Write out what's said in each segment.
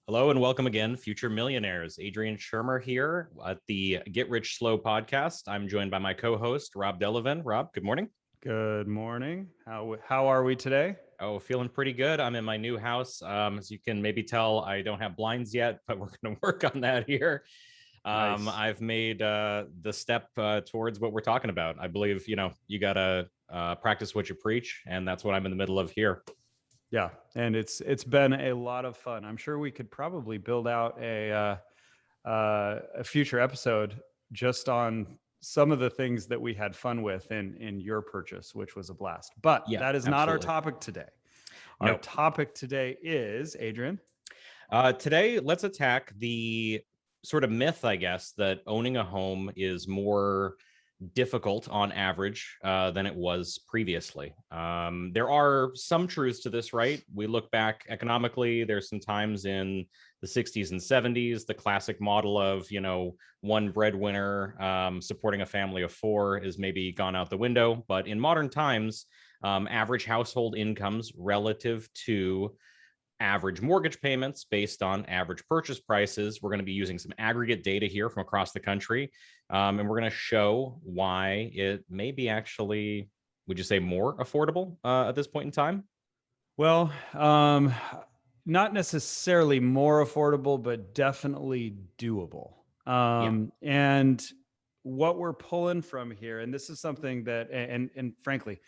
Hello and welcome again, future millionaires. Adrian Schermer here at the Get Rich Slow podcast. I'm joined by my co-host, Rob Delavan. Rob, good morning. Good morning. How are we today? Oh, feeling pretty good. I'm in my new house. As you can maybe tell, I don't have blinds yet, but we're going to work on that here. Nice. I've made the step towards what we're talking about. I believe, you got to practice what you preach, and that's what I'm in the middle of here. Yeah, and it's been a lot of fun. I'm sure we could probably build out a future episode just on some of the things that we had fun with in your purchase, which was a blast. But Yeah, that is absolutely. Not our topic today. Our topic today is, Adrian. Today, let's attack the sort of myth, I guess, that owning a home is more difficult on average than it was previously. There are some truths to this, right? We look back economically, there's some times in the 60s and 70s, the classic model of, one breadwinner supporting a family of four is maybe gone out the window. But in modern times, average household incomes relative to average mortgage payments based on average purchase prices. We're going to be using some aggregate data here from across the country. And we're going to show why it may be actually, would you say, more affordable at this point in time? Well, not necessarily more affordable, but definitely doable. And what we're pulling from here, and this is something that, and frankly,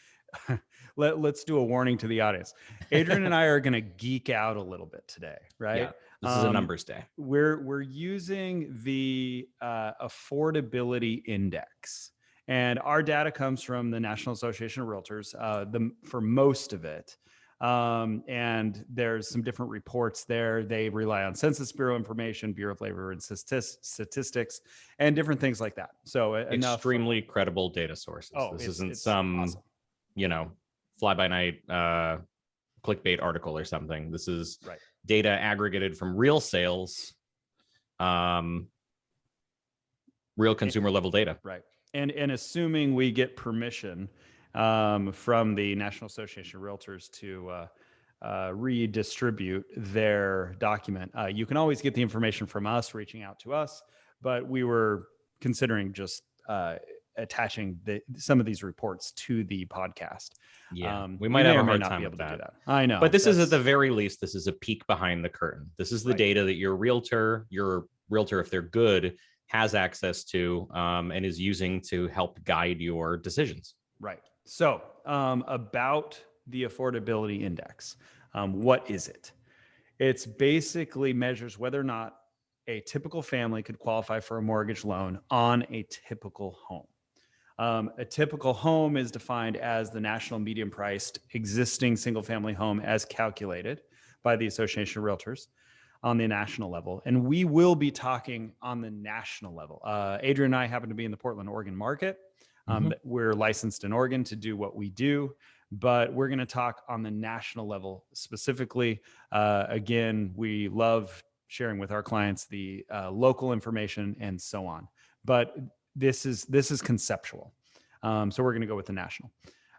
let's do a warning to the audience. Adrian and I are going to geek out a little bit today, right? Yeah, this is a numbers day. We're using the Affordability Index, and our data comes from the National Association of Realtors. For most of it. And there's some different reports there. They rely on Census Bureau information, Bureau of Labor and Statistics, and different things like that. So extremely credible data sources. This isn't some, awesome, fly-by-night clickbait article or something. This is data aggregated from real sales, real consumer level data. Right. And assuming we get permission from the National Association of Realtors to redistribute their document. You can always get the information from us, reaching out to us, but we were considering just attaching some of these reports to the podcast. Yeah, we might have a hard time with that. I know. But this is, at the very least, this is a peek behind the curtain. This is the data that your realtor, if they're good, has access to and is using to help guide your decisions. Right. So about the Affordability Index, what is it? It's basically measures whether or not a typical family could qualify for a mortgage loan on a typical home. A typical home is defined as the national median priced existing single family home as calculated by the Association of Realtors on the national level. And we will be talking on the national level. Adrian and I happen to be in the Portland, Oregon market. We're licensed in Oregon to do what we do, but we're going to talk on the national level specifically. Again, we love sharing with our clients the local information and so on, but this is conceptual. So we're going to go with the national.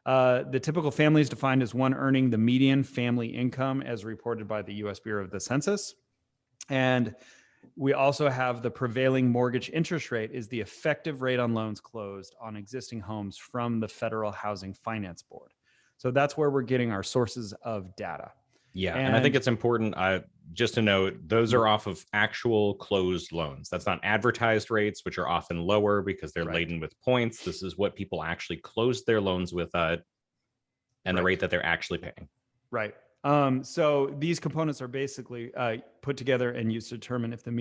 The typical family is defined as one earning the median family income as reported by the U.S. Bureau of the Census. And we also have the prevailing mortgage interest rate is the effective rate on loans closed on existing homes from the Federal Housing Finance Board. So that's where we're getting our sources of data. Yeah, and I think it's important just to note, those are off of actual closed loans. That's not advertised rates, which are often lower because they're laden with points. This is what people actually closed their loans with and the rate that they're actually paying. Right. So these components are basically put together and used to determine if the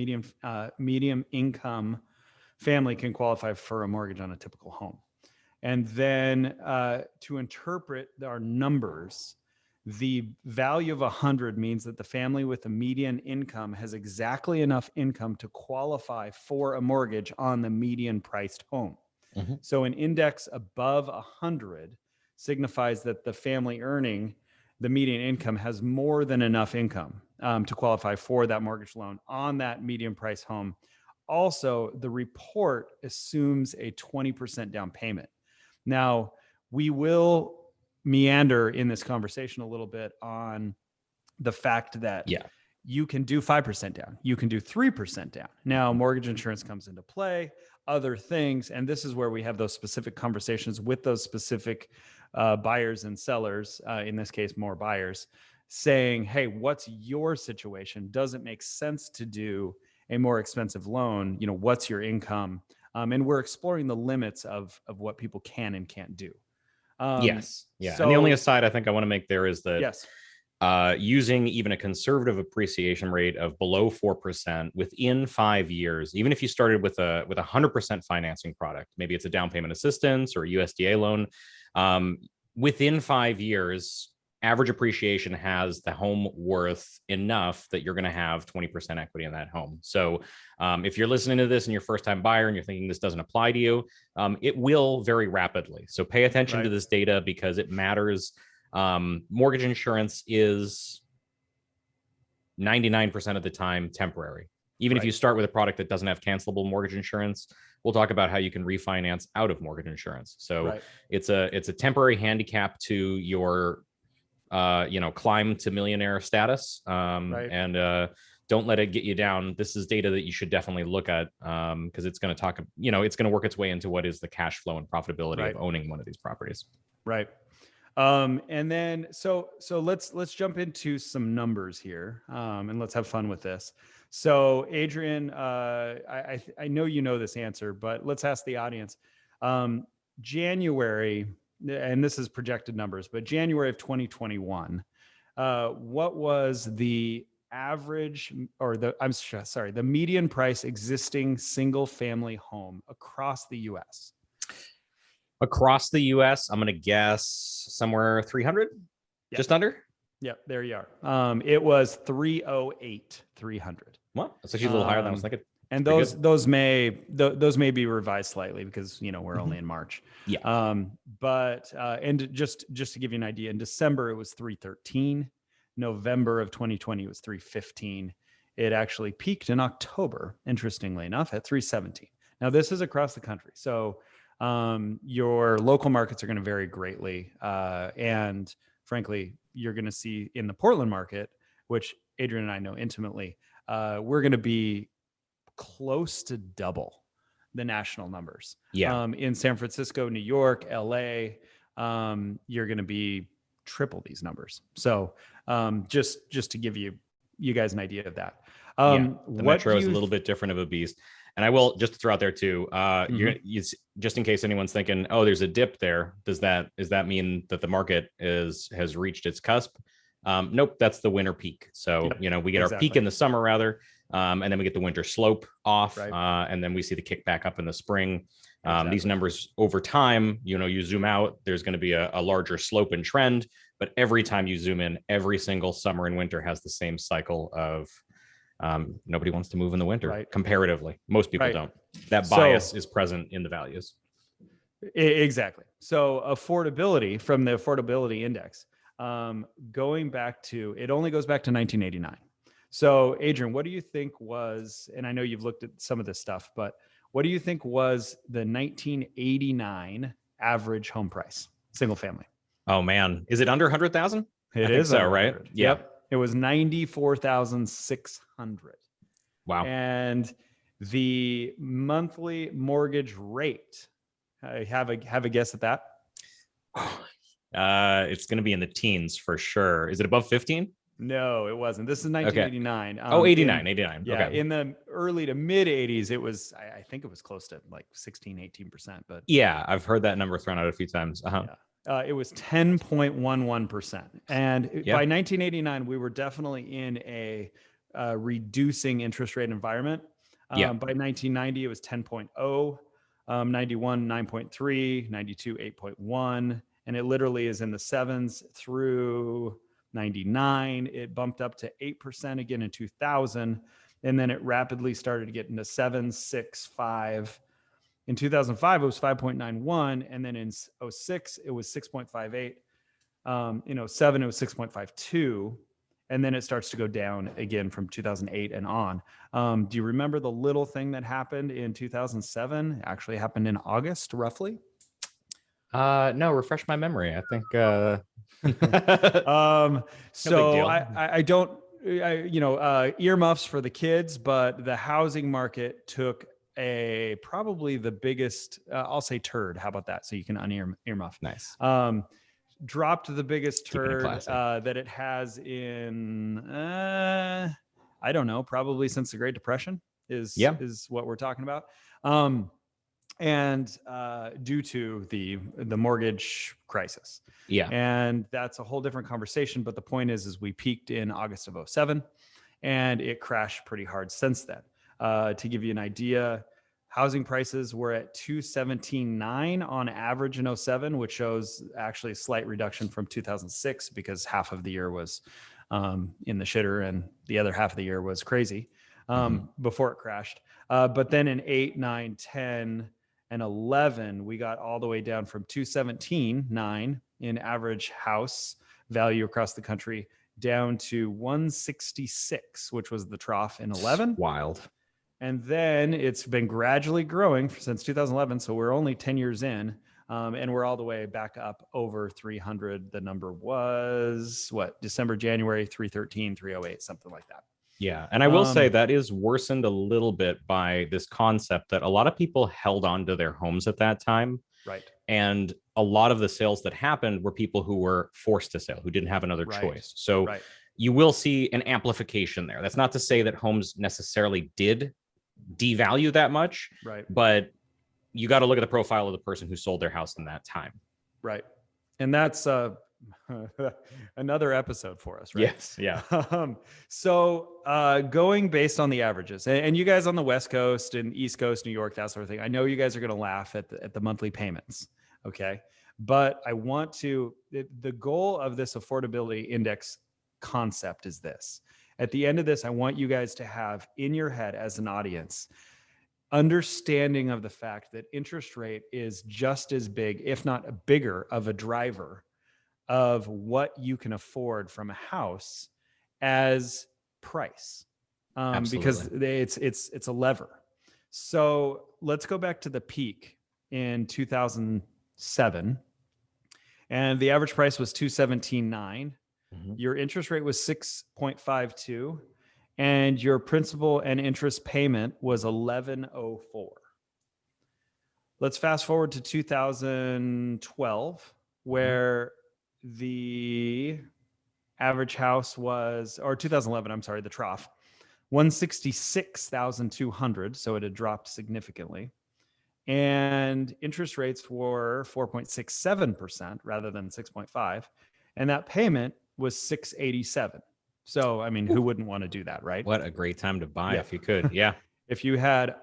medium income family can qualify for a mortgage on a typical home. And then to interpret our numbers, the value of 100 means that the family with a median income has exactly enough income to qualify for a mortgage on the median priced home. So an index above 100 signifies that the family earning the median income has more than enough income to qualify for that mortgage loan on that median price home. Also, the report assumes a 20% down payment. Now, we will meander in this conversation a little bit on the fact that you can do 5% down. You can do 3% down. Now, mortgage insurance comes into play, other things. And this is where we have those specific conversations with those specific buyers and sellers, in this case, more buyers, saying, hey, what's your situation? Does it make sense to do a more expensive loan? You know, what's your income? And we're exploring the limits of what people can and can't do. Yes. Yeah. So, and the only aside I think I want to make there is that yes, using even a conservative appreciation rate of below 4% within 5 years, even if you started with a 100% financing product, maybe it's a down payment assistance or a USDA loan, within 5 years, average appreciation has the home worth enough that you're going to have 20% equity in that home. So if you're listening to this and you're a first time buyer and you're thinking this doesn't apply to you, it will very rapidly. So pay attention to this data because it matters. Mortgage insurance is 99% of the time temporary. Even if you start with a product that doesn't have cancelable mortgage insurance, we'll talk about how you can refinance out of mortgage insurance. So it's a temporary handicap to your climb to millionaire status. And don't let it get you down. This is data that you should definitely look at because it's going to talk, it's going to work its way into what is the cash flow and profitability of owning one of these properties. Right. And then, so let's jump into some numbers here, and let's have fun with this. So Adrian, I know you know this answer, but let's ask the audience. January, and this is projected numbers, but January of 2021, what was the average or the median price existing single family home across the US? Across the US, I'm going to guess somewhere 300, just under. Yep, there you are. It was 308,300. Well, that's actually a little higher than I was thinking. And those may be revised slightly because we're only in March. Yeah. But and just to give you an idea, in December it was 313. November of 2020 it was 315. It actually peaked in October, interestingly enough, at 317. Now this is across the country, so your local markets are going to vary greatly, and frankly, you're going to see in the Portland market, which Adrian and I know intimately, we're going to be close to double the national numbers. Yeah. In San Francisco, New York, LA, you're going to be triple these numbers. So just to give you guys an idea of that. The metro is a little bit different of a beast. And I will just throw out there too, just in case anyone's thinking, oh, there's a dip there. Does that mean that the market has reached its cusp? Nope, that's the winter peak. So, we get our peak in the summer rather, and then we get the winter slope off, and then we see the kick back up in the spring. These numbers over time, you zoom out, there's going to be a larger slope and trend, but every time you zoom in, every single summer and winter has the same cycle of nobody wants to move in the winter comparatively. Most people don't. That bias is present in the values. Exactly. So affordability from the affordability index, going back to, it only goes back to 1989. So Adrian, what do you think was, and I know you've looked at some of this stuff, but what do you think was the 1989 average home price, single family? Oh man, is it under 100,000? It is so, right? Yep. It was 94,600. Wow. And the monthly mortgage rate, have a guess at that? It's going to be in the teens for sure. Is it above 15? No, it wasn't. This is 1989. Okay. 89. Yeah. Okay. In the early to mid 80s, it was, I think it was close to like 16, 18%, but yeah, I've heard that number thrown out a few times. It was 10.11%. And by 1989, we were definitely in a reducing interest rate environment. By 1990, it was 10.0, 91, 9.3, 92, 8.1. And it literally is in the sevens through 99. It bumped up to 8% again in 2000. And then it rapidly started to get into 7, 6, 5. In 2005, it was 5.91. And then in 06, it was 6.58. In 07, it was 6.52. And then it starts to go down again from 2008 and on. Do you remember the little thing that happened in 2007? It actually happened in August, roughly. No, refresh my memory. I think. So I don't. earmuffs for the kids, but the housing market took probably the biggest, I'll say turd. How about that? So you can earmuff. Nice. Dropped the biggest Keeping it turd classy. that it has in, I don't know, probably since the Great Depression is what we're talking about. And due to the mortgage crisis. Yeah. And that's a whole different conversation. But the point is we peaked in August of 07 and it crashed pretty hard since then. To give you an idea, housing prices were at 217.9 on average in 07, which shows actually a slight reduction from 2006 because half of the year was in the shitter and the other half of the year was crazy before it crashed. But then in 8, 9, 10, and 11, we got all the way down from 217.9 in average house value across the country down to 166, which was the trough in 11. Wild. And then it's been gradually growing since 2011. So we're only 10 years in, and we're all the way back up over 300. The number was December, January, 313, 308, something like that. Yeah. And I will say that is worsened a little bit by this concept that a lot of people held on to their homes at that time. Right. And a lot of the sales that happened were people who were forced to sell, who didn't have another choice. So you will see an amplification there. That's not to say that homes necessarily did devalue that much, but you got to look at the profile of the person who sold their house in that time. Right. And that's another episode for us, right? Yes. Yeah. So going based on the averages, and you guys on the West Coast and East Coast, New York, that sort of thing, I know you guys are going to laugh at the monthly payments. Okay. But I want to, the goal of this affordability index concept is this. At the end of this, I want you guys to have in your head as an audience, understanding of the fact that interest rate is just as big, if not bigger, of a driver of what you can afford from a house as price, because it's a lever. So let's go back to the peak in 2007, and the average price was 217.9. Your interest rate was 6.52, and your principal and interest payment was 1104. Let's fast forward to 2012, where the average house was, or 2011, I'm sorry, the trough, 166,200. So it had dropped significantly. And interest rates were 4.67% rather than 6.5. And that payment was 687. So, I mean, who wouldn't want to do that, right? What a great time to buy if you could. Yeah. If you had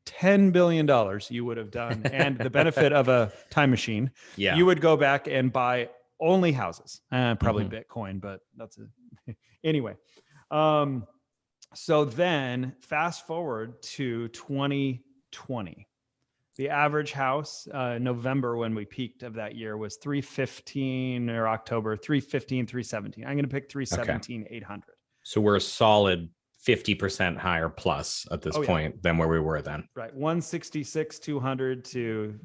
$10 billion, you would have done, and the benefit of a time machine, you would go back and buy only houses, probably Bitcoin, but that's it. Anyway. So then fast forward to 2020, the average house, November, when we peaked of that year, was 315, or October, 315, 317. I'm going to pick 317, 800. So we're a solid 50% higher plus at this point than where we were then. Right. 166, 200 to,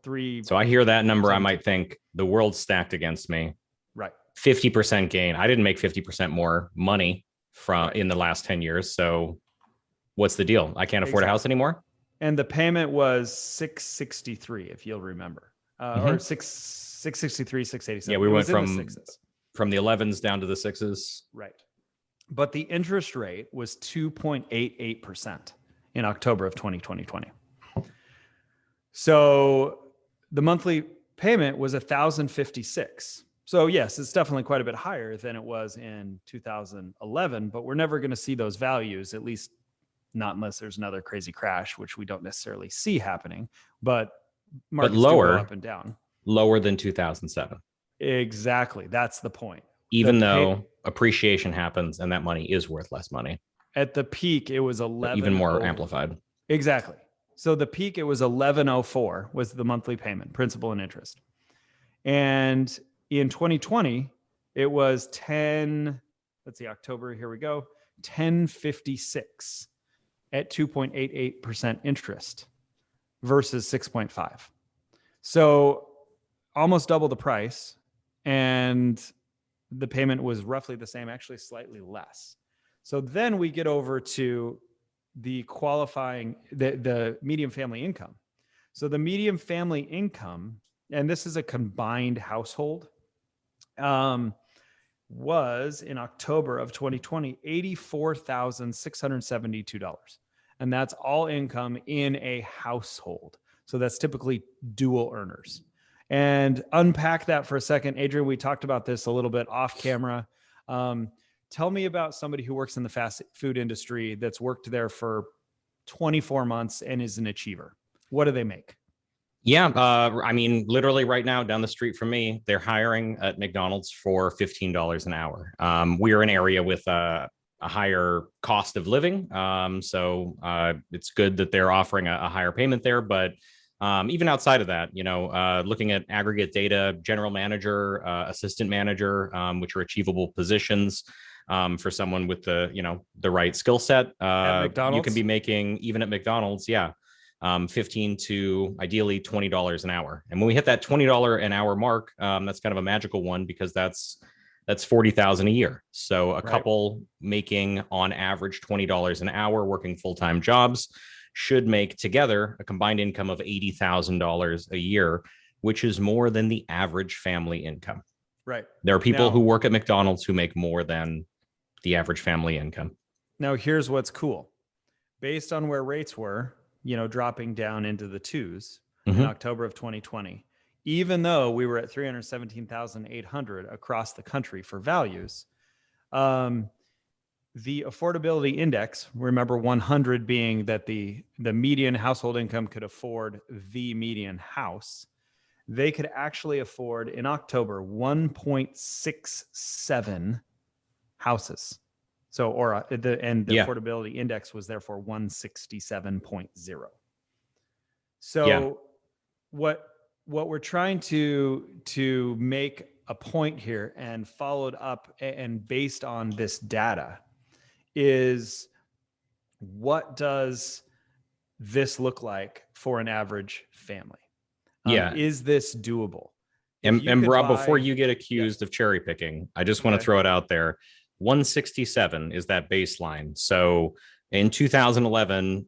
3. So I hear that number. I might think the world's stacked against me. Right. 50% gain. I didn't make 50% more money in the last 10 years. So what's the deal? I can't afford a house anymore. And the payment was 663, if you'll remember, or 663, 687. Yeah. We went from the 11s down to the 6s. Right. But the interest rate was 2.88% in October of 2020. So the monthly payment was $1,056. So yes, it's definitely quite a bit higher than it was in 2011, but we're never going to see those values, at least not unless there's another crazy crash, which we don't necessarily see happening, but markets lower, do go up and down. Lower than 2007. Exactly. That's the point. Even though appreciation happens and that money is worth less money. At the peak, it was 11. Even more amplified. Exactly. So the peak, it was 1104 was the monthly payment, principal and interest. And in 2020, it was October, here we go, 1056 at 2.88% interest versus 6.5. So almost double the price. And the payment was roughly the same, actually slightly less. So then we get over to the qualifying, the median family income. So the median family income, and this is a combined household, was in October of 2020, $84,672. And that's all income in a household. So that's typically dual earners. And unpack that for a second. Adrian, we talked about this a little bit off camera. Tell me about somebody who works in the fast food industry that's worked there for 24 months and is an achiever. What do they make? Yeah, I mean, literally right now down the street from me, they're hiring at McDonald's for $15 an hour. We are an area with a higher cost of living, so it's good that they're offering a higher payment there. But even outside of that, looking at aggregate data, general manager, assistant manager, which are achievable positions for someone with the right skill set. At McDonald's? You can be making, even at McDonald's, 15 to ideally $20 an hour. And when we hit that $20 an hour mark, that's kind of a magical one, because that's 40,000 a year. So a couple making on average $20 an hour working full-time jobs should make together a combined income of $80,000 a year, which is more than the average family income. Right. There are people who work at McDonald's who make more than the average family income. Now, here's what's cool. Based on where rates were, dropping down into the twos in October of 2020, even though we were at 317,800 across the country for values, the affordability index, remember 100 being that the median household income could afford the median house, they could actually afford in October 1.67 houses. So, the affordability index was therefore 167.0. So what we're trying to make a point here, and followed up and based on this data, is what does this look like for an average family? Is this doable? And Rob, before you get accused of cherry picking, I just want to throw it out there. 167 is that baseline. So in 2011,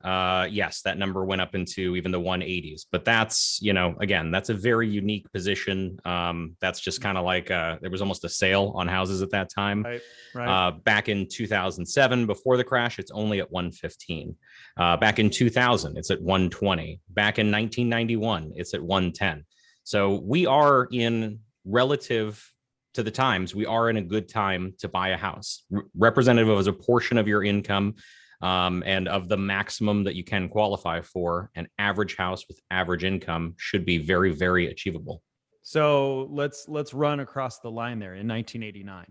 yes, that number went up into even the 180s, but that's, again, that's a very unique position. That's just kind of like, there was almost a sale on houses at that time. Right. Back in 2007, before the crash, it's only at 115. Back in 2000, it's at 120. Back in 1991, it's at 110. So we are in relative to the times, we are in a good time to buy a house. Representative of as a portion of your income and of the maximum that you can qualify for, an average house with average income should be very, very achievable. So let's run across the line there. In 1989,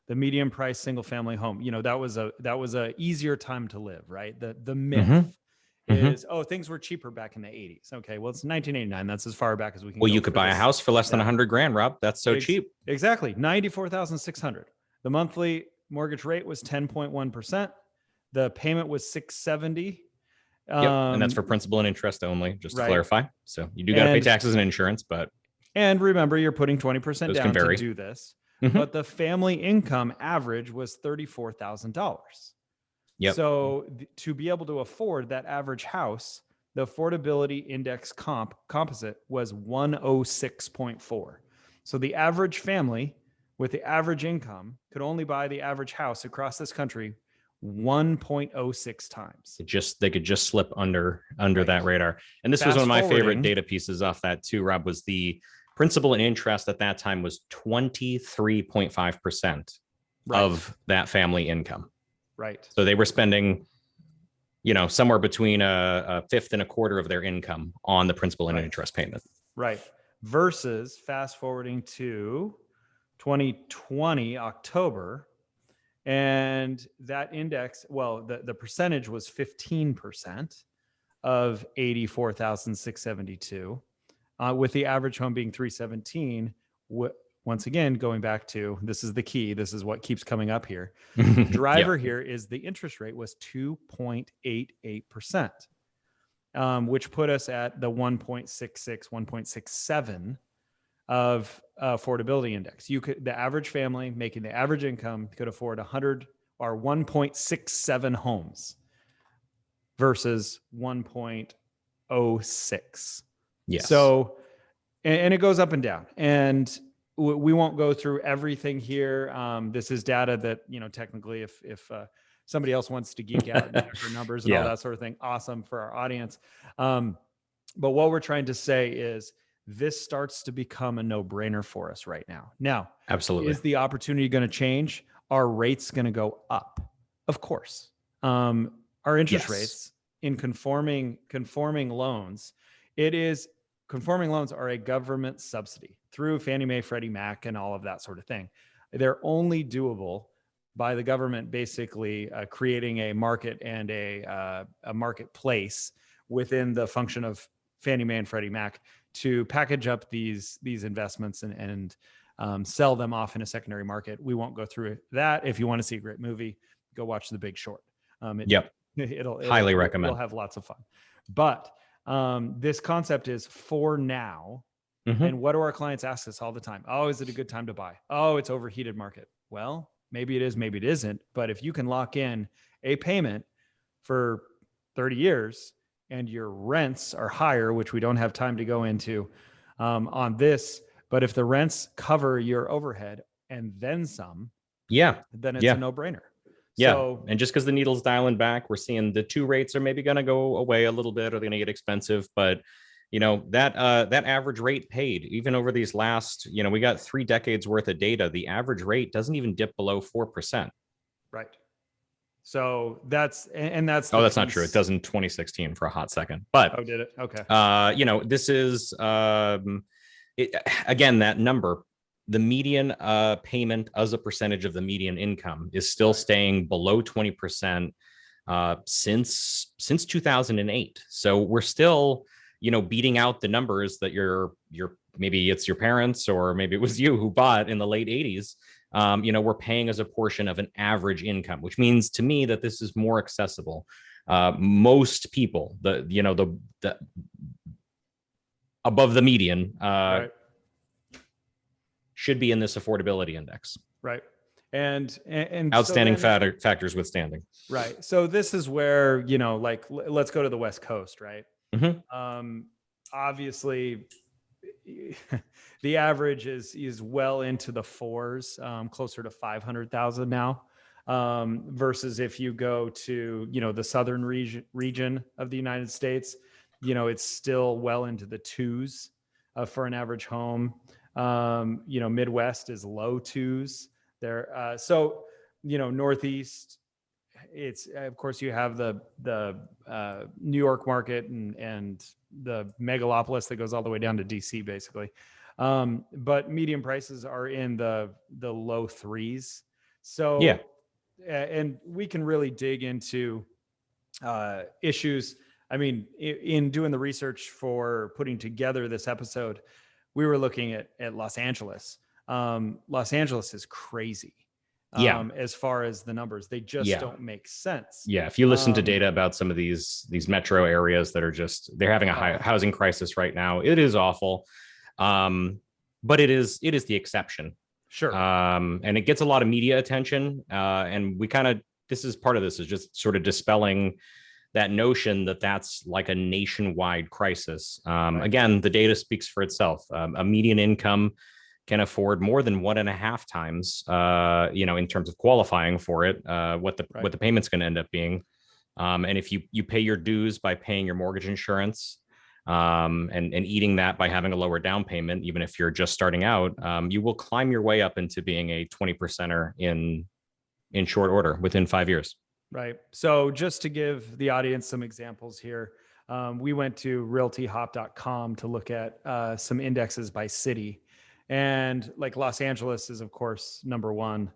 the median price single family home, that was a easier time to live, right? The myth is, things were cheaper back in the 80s. Okay, well, it's 1989. That's as far back as we can go. Well, you could buy a house for less than $100,000, Rob. That's so cheap. Exactly. 94,600. The monthly mortgage rate was 10.1%. The payment was $670. And that's for principal and interest only, just to clarify. So you do got to pay taxes and insurance, but. And remember, you're putting 20% down to do this. But the family income average was $34,000. Yep. So to be able to afford that average house, the affordability index composite was 106.4. So the average family with the average income could only buy the average house across this country 1.06 times. They could just slip under that radar. And this was one of my favorite data pieces off that too, Rob, was the principal and interest at that time was 23.5% of that family income. Right. So they were spending, somewhere between a fifth and a quarter of their income on the principal and interest payment. Right. Versus fast forwarding to 2020, October, and that index, the percentage was 15% of 84,672, with the average home being 317. Once again, going back to, this is the key, this is what keeps coming up here. The driver here is the interest rate was 2.88%, which put us at the 1.66, 1.67 of affordability index. The average family making the average income could afford 1.67 homes versus 1.06. Yes. So, and it goes up and down, and we won't go through everything here. This is data that, technically if somebody else wants to geek out and check our numbers and all that sort of thing, awesome for our audience. But what we're trying to say is this starts to become a no-brainer for us right now. Now, absolutely. Is the opportunity going to change? Are rates going to go up? Of course. Our interest rates in conforming loans, conforming loans are a government subsidy through Fannie Mae, Freddie Mac, and all of that sort of thing. They're only doable by the government basically creating a market and a marketplace within the function of Fannie Mae and Freddie Mac to package up these investments and sell them off in a secondary market. We won't go through that. If you want to see a great movie, go watch The Big Short. It'll highly recommend. You'll have lots of fun. But this concept is for now. Mm-hmm. And what do our clients ask us all the time? Oh, is it a good time to buy? Oh, it's overheated market. Well, maybe it is, maybe it isn't. But if you can lock in a payment for 30 years and your rents are higher, which we don't have time to go into on this, but if the rents cover your overhead and then some, then it's a no-brainer. Yeah. So, and just because the needle's dialing back, we're seeing the 2 rates are maybe going to go away a little bit, or they're going to get expensive. But, that average rate paid, even over these last, we got 3 decades worth of data, the average rate doesn't even dip below 4%. Right. So that's that's not true. It does in 2016 for a hot second, but did it? Okay. This is again, that number, the median payment as a percentage of the median income is still staying below 20% since 2008. So we're still, beating out the numbers that maybe it's your parents or maybe it was you who bought in the late 80s. We're paying as a portion of an average income, which means to me that this is more accessible. Most people, the above the median, should be in this affordability index. Right. And outstanding factors withstanding. Right. So this is where, let's go to the West Coast, right? Mm-hmm. Obviously the average is well into the 4s, closer to 500,000 now. Versus if you go to, the southern region of the United States, it's still well into the 2s for an average home. Midwest is low 2s there. So, Northeast, it's, of course, you have the New York market and the megalopolis that goes all the way down to DC basically. But median prices are in the low 3s. So, and we can really dig into issues. I mean, in doing the research for putting together this episode, we were looking at Los Angeles. Los Angeles is crazy. As far as the numbers, they just don't make sense. Yeah. If you listen to data about some of these metro areas that are they're having a high housing crisis right now, it is awful. But it is the exception. Sure. And it gets a lot of media attention. And this is part of this is just sort of dispelling that notion that that's like a nationwide crisis. Again, the data speaks for itself. A median income can afford more than 1.5 times, in terms of qualifying for it, what the payment's going to end up being. And if you pay your dues by paying your mortgage insurance, and eating that by having a lower down payment, even if you're just starting out, you will climb your way up into being a 20%er in short order within 5 years. Right. So just to give the audience some examples here, we went to realtyhop.com to look at some indexes by city. And like Los Angeles is, of course, number 1.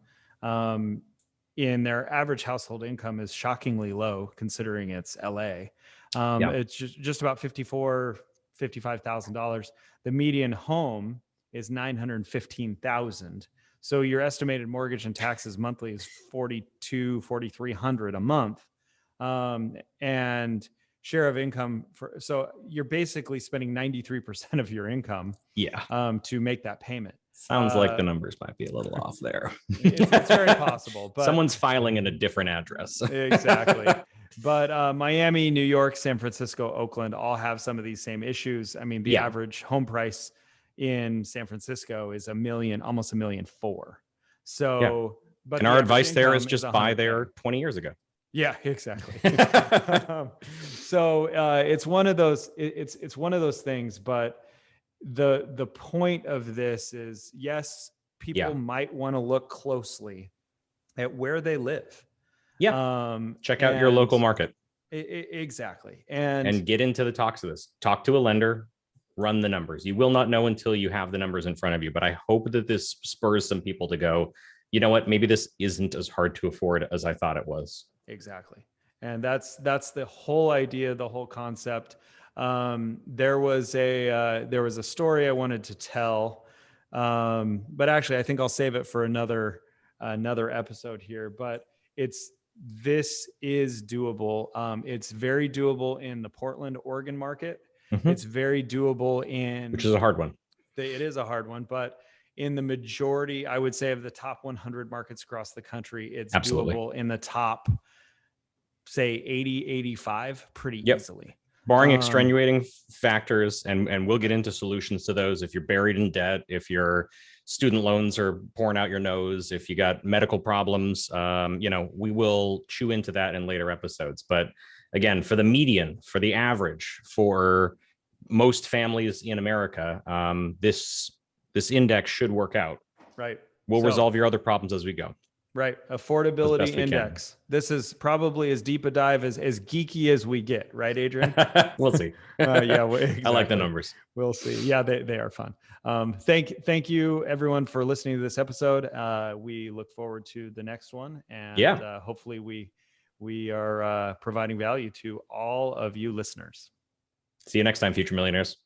In their average household income is shockingly low considering it's LA. It's just about $55,000. The median home is $915,000. So your estimated mortgage and taxes monthly is $4,300 a month. And share of income so you're basically spending 93% of your income to make that payment. Sounds like the numbers might be a little off there. It's very possible, but someone's filing in a different address. Exactly. But Miami, New York, San Francisco, Oakland all have some of these same issues. I mean, the average home price in San Francisco is almost $1.4 million. So, but and our advice there is just buy there 20 years ago. Yeah, exactly. So it's one of those. It's one of those things. But the point of this is, yes, people might want to look closely at where they live. Yeah. Check out your local market. Exactly. And get into the talks of this. Talk to a lender. Run the numbers. You will not know until you have the numbers in front of you. But I hope that this spurs some people to go, you know what? Maybe this isn't as hard to afford as I thought it was. Exactly. And that's the whole idea, the whole concept. There was a story I wanted to tell, but actually I think I'll save it for another episode here. But this is doable. It's very doable in the Portland, Oregon market. Mm-hmm. It's very doable which is a hard one. It is a hard one, but in the majority, I would say, of the top 100 markets across the country, it's doable in the top, say 80, 85 pretty easily. Barring extenuating factors, and we'll get into solutions to those. If you're buried in debt, if your student loans are pouring out your nose, if you got medical problems, we will chew into that in later episodes. But again, for the median, for the average, for most families in America, this index should work out. Right. We'll resolve your other problems as we go. Right. Affordability index. This is probably as deep a dive as geeky as we get. Right, Adrian? We'll see. Exactly. I like the numbers. We'll see. Yeah, they are fun. Thank you everyone for listening to this episode. We look forward to the next one. And hopefully we are providing value to all of you listeners. See you next time, future millionaires.